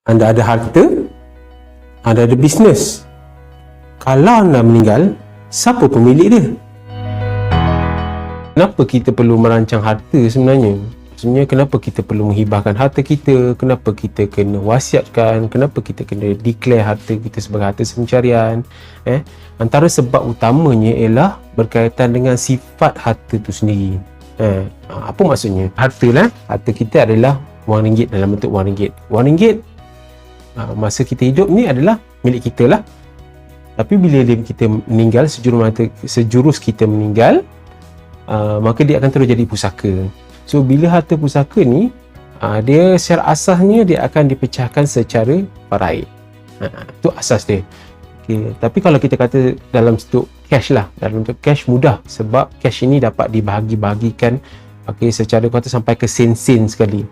anda ada harta, anda ada bisnes. Kalau anda meninggal, siapa pemilik dia? Kenapa kita perlu merancang harta sebenarnya? Maksudnya kenapa kita perlu menghibahkan harta kita? Kenapa kita kena wasiatkan? Kenapa kita kena declare harta kita sebagai harta pencarian? Antara sebab utamanya ialah berkaitan dengan sifat harta itu sendiri. Apa maksudnya? Harta kita adalah wang ringgit, dalam bentuk wang ringgit. Wang ringgit masa kita hidup ni adalah milik kita lah. Tapi bila kita meninggal, sejurus kita meninggal, maka dia akan terus jadi pusaka. So bila harta pusaka ni, dia secara asasnya dia akan dipecahkan secara faraid. Itu asas dia. Okay. Tapi kalau kita kata dalam bentuk cash lah, dalam bentuk cash mudah, sebab cash ini dapat dibahagi-bahagikan secara kata sampai ke sen-sen sekali.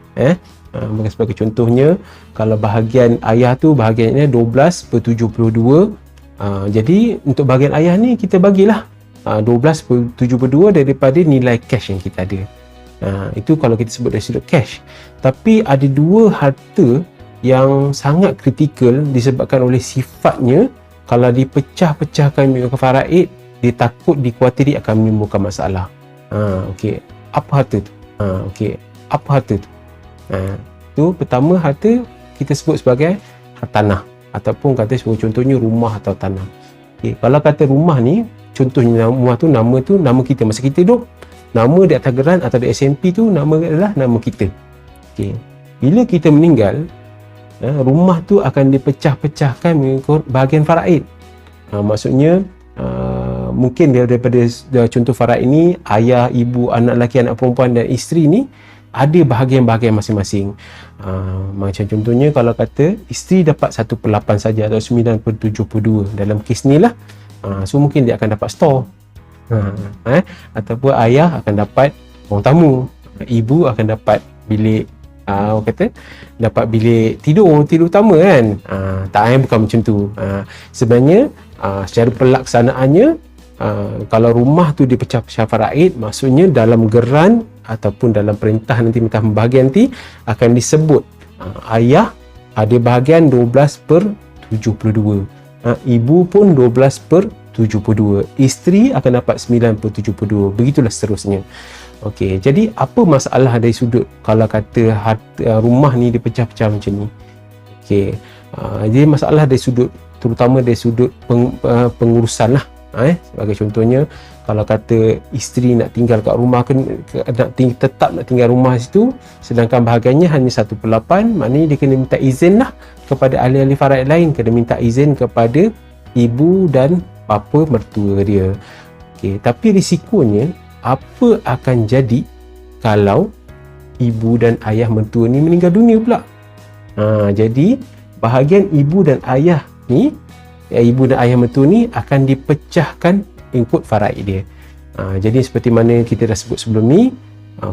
Sebagai contohnya, kalau bahagian ayah tu bahagiannya 12/72, jadi untuk bahagian ayah ni kita bagilah 12/72 daripada nilai cash yang kita ada. Itu kalau kita sebut dari sudut cash. Tapi ada dua harta yang sangat kritikal disebabkan oleh sifatnya. Kalau dipecah-pecahkan mengikut faraid, dia takut dikuatiri akan menimbulkan masalah. Apa harta tu? Apa harta tu? Tu pertama, harta kita sebut sebagai hartanah, ataupun kata sebagai contohnya rumah atau tanah. Kalau kata rumah ni, contohnya rumah tu, nama kita masa kita hidup. Nama di atas geran atau di SMP tu nama adalah nama kita. Bila kita meninggal, rumah tu akan dipecah-pecahkan mengikut bahagian faraid. Maksudnya mungkin daripada contoh faraid ini, ayah, ibu, anak lelaki, anak perempuan dan isteri ni ada bahagian-bahagian masing-masing. Macam contohnya kalau kata isteri dapat 1/8 saja atau 9/72 dalam kes ni lah. So mungkin dia akan dapat store. Ataupun ayah akan dapat ruang tamu, ibu akan dapat bilik dapat bilik tidur utama kan. Bukan macam tu. Sebenarnya secara pelaksanaannya, kalau rumah tu dipecah-pecah faraid, maksudnya dalam geran ataupun dalam perintah pembahagian nanti akan disebut ayah ada bahagian 12/72, ibu pun 12/72, isteri akan dapat 9/72, begitulah seterusnya. Jadi apa masalah dari sudut kalau kata rumah ni dipecah-pecah macam ni? Jadi masalah dari sudut, terutama dari sudut pengurusan lah. Sebagai contohnya, kalau kata isteri nak tinggal kat rumah, tetap nak tinggal rumah situ, sedangkan bahagiannya hanya 1/8, maknanya dia kena minta izin lah kepada ahli-ahli faraid lain, kena minta izin kepada ibu dan bapa mertua dia. Tapi risikonya, apa akan jadi kalau ibu dan ayah mertua ni meninggal dunia pula? Jadi bahagian ibu dan ayah ni, ibu dan ayah mertua ni akan dipecahkan ikut faraid dia. Jadi seperti mana kita dah sebut sebelum ni,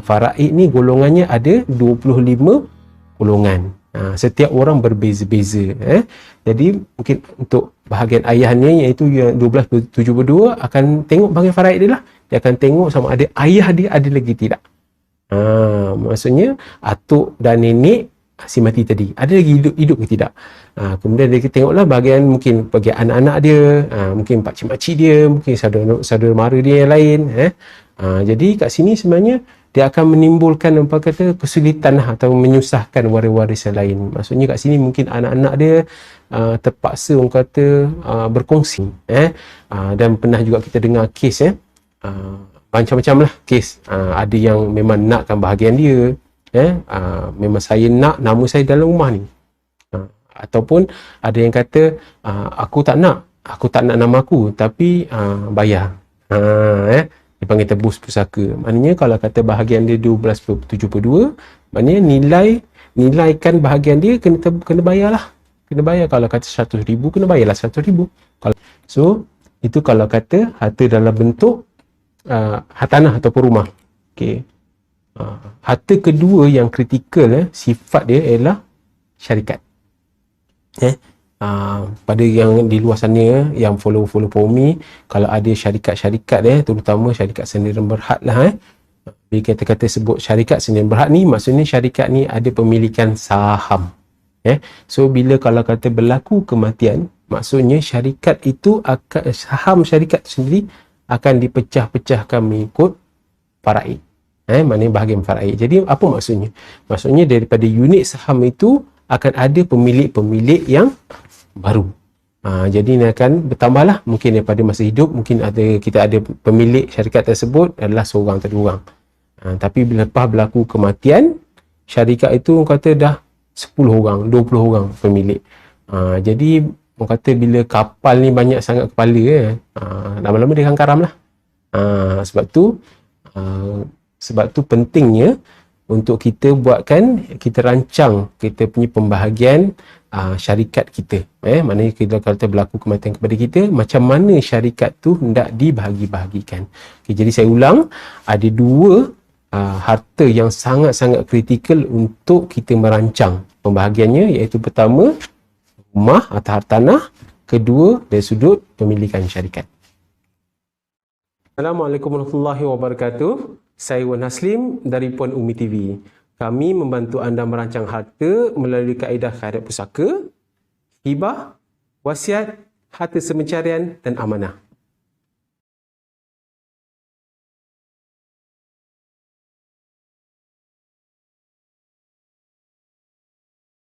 faraid ni golongannya ada 25 golongan. Setiap orang berbeza-beza. Jadi mungkin untuk bahagian ayahnya, iaitu 12/72, akan tengok bahagian faraid dia lah. Dia akan tengok sama ada ayah dia ada lagi tidak. Maksudnya atuk dan nenek si mati tadi ada lagi hidup ke tidak. Kemudian dia tengoklah bahagian, mungkin bagi anak-anak dia, mungkin pakcik-makcik dia, mungkin saudara mara dia yang lain. Jadi kat sini sebenarnya dia akan menimbulkan kesulitan atau menyusahkan waris-waris yang lain. Maksudnya kat sini mungkin anak-anak dia terpaksa berkongsi. Dan pernah juga kita dengar kes macam-macam lah kes. Ada yang memang nakkan bahagian dia, memang saya nak nama saya dalam rumah ni. Ataupun ada yang kata aku tak nak nama aku, tapi bayar. Dia panggil tebus pusaka. Maknanya kalau kata bahagian dia 12/72, maknanya nilaikan bahagian dia kena bayar lah. Kena bayar. Kalau kata 100,000, kena bayarlah 100,000. So itu kalau kata harta dalam bentuk hartanah ataupun rumah. Harta kedua yang kritikal, sifat dia ialah syarikat. Pada yang di luar sana yang follow Pomi, kalau ada syarikat-syarikat terutama syarikat sendirian berhad lah. Bila kita kata sebut syarikat sendirian berhad ni, maksudnya syarikat ni ada pemilikan saham. So bila kalau kata berlaku kematian, maksudnya syarikat itu akan, saham syarikat sendiri akan dipecah-pecahkan mengikut faraid. Maknanya bahagian faraid. Jadi apa maksudnya? Maksudnya daripada unit saham itu akan ada pemilik-pemilik yang baru. Jadi ini akan bertambahlah. Mungkin daripada masa hidup, mungkin kita ada pemilik syarikat tersebut adalah seorang atau dua orang. Tapi lepas berlaku kematian, syarikat itu orang kata dah 10 orang, 20 orang pemilik. Jadi orang kata bila kapal ni banyak sangat kepala, lama-lama dia akan karam lah. Sebab tu pentingnya untuk kita buatkan, kita rancang kita punya pembahagian syarikat kita. Maknanya kita kata berlaku kematian kepada kita, macam mana syarikat tu hendak dibahagi-bahagikan. Jadi saya ulang, ada dua harta yang sangat-sangat kritikal untuk kita merancang pembahagiannya, iaitu pertama rumah atau hartanah, kedua dari sudut pemilikan syarikat. Assalamualaikum warahmatullahi wabarakatuh. Saya Wan Haslim dari Puan Umi TV. Kami membantu anda merancang harta melalui kaedah pusaka, hibah, wasiat, harta semencarian dan amanah.